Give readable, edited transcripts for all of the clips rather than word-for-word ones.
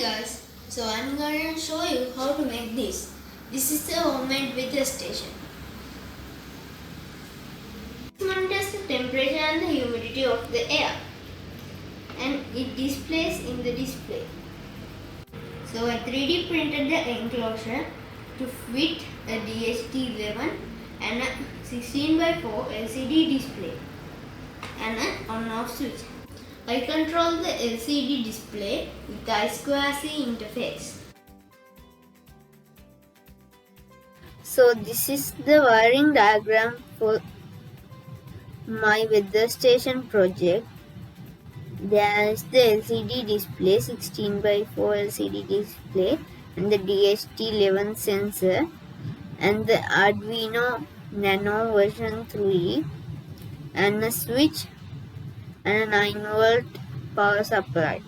guys, so I'm going to show you how to make this. This is a homemade weather station. It monitors the temperature and the humidity of the air and it displays in the display. So I 3D printed the enclosure to fit a DHT11 and a 16:4 LCD display and an on-off switch. I control the LCD display with the I2C interface. So this is the wiring diagram for my weather station project. There is the LCD display, 16:4 LCD display and the DHT11 sensor and the Arduino Nano version 3 and a switch and a 9-volt power supply.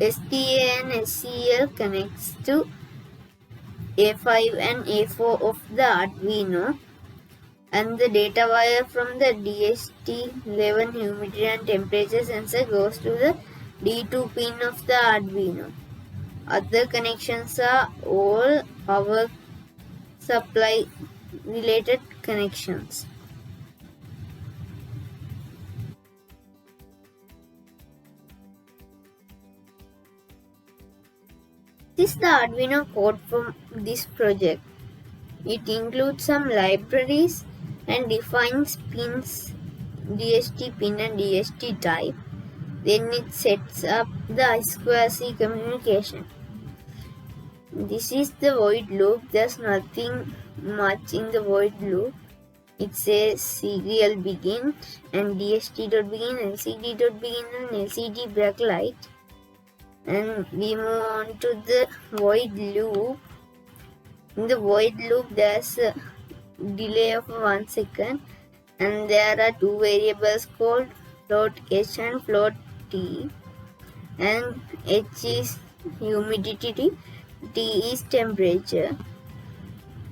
STA and SCL connects to A5 and A4 of the Arduino and the data wire from the DHT11 humidity and temperature sensor goes to the D2 pin of the Arduino. Other connections are all power supply related connections. This is the Arduino code for this project. It includes some libraries and defines pins, DHT pin and DHT type. Then it sets up the I2C communication. This is the void loop. There's nothing much in the void loop. It says serial begin and DHT.begin, LCD.begin and LCD backlight. And we move on to the void loop. In the void loop there's a delay of 1 second and there are two variables called float H and float T, and H is humidity, T is temperature.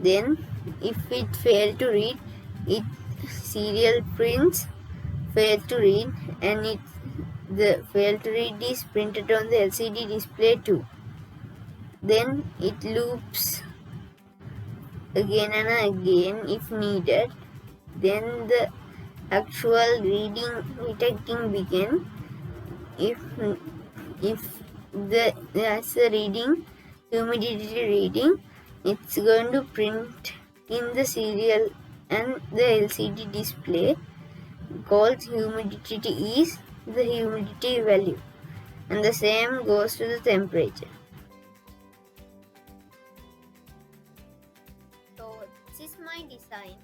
Then if it fails to read, it serial prints fail to read and the fail to read is printed on the LCD display too. Then it loops again and again if needed. Then the actual detecting begin. If there's a reading, humidity reading, it's going to print in the serial and the LCD display called humidity is the humidity value, and the same goes to the temperature. So this is my design.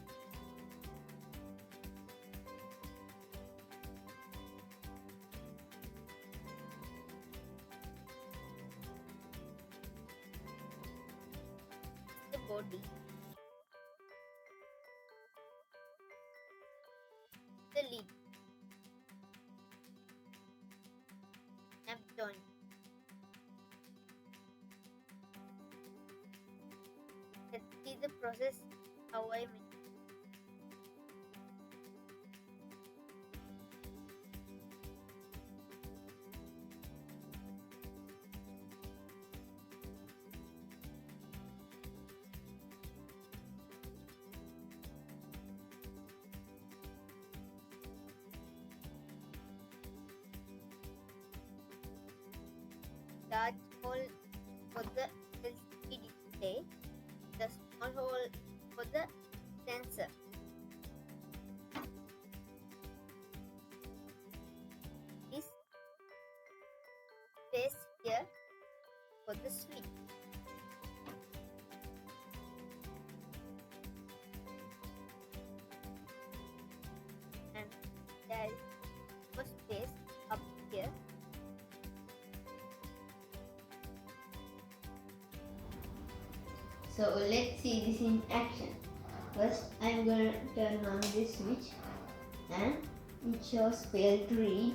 The body, the lid, abdomen, let's see the process how I make. Large hole for the LCD display, the small hole for the sensor. This space here for the switch. And there is more space up here. So let's see this in action. First I'm going to turn on this switch and it shows fail to read,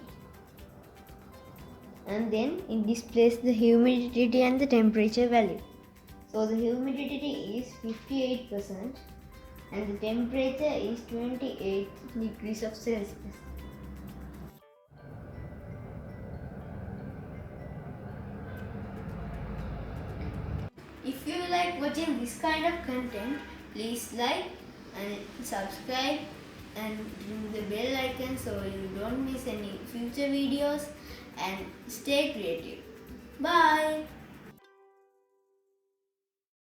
and then it displays the humidity and the temperature value. So the humidity is 58% and the temperature is 28 degrees of Celsius. If you like watching this kind of content, please like and subscribe and ring the bell icon so you don't miss any future videos, and stay creative. Bye.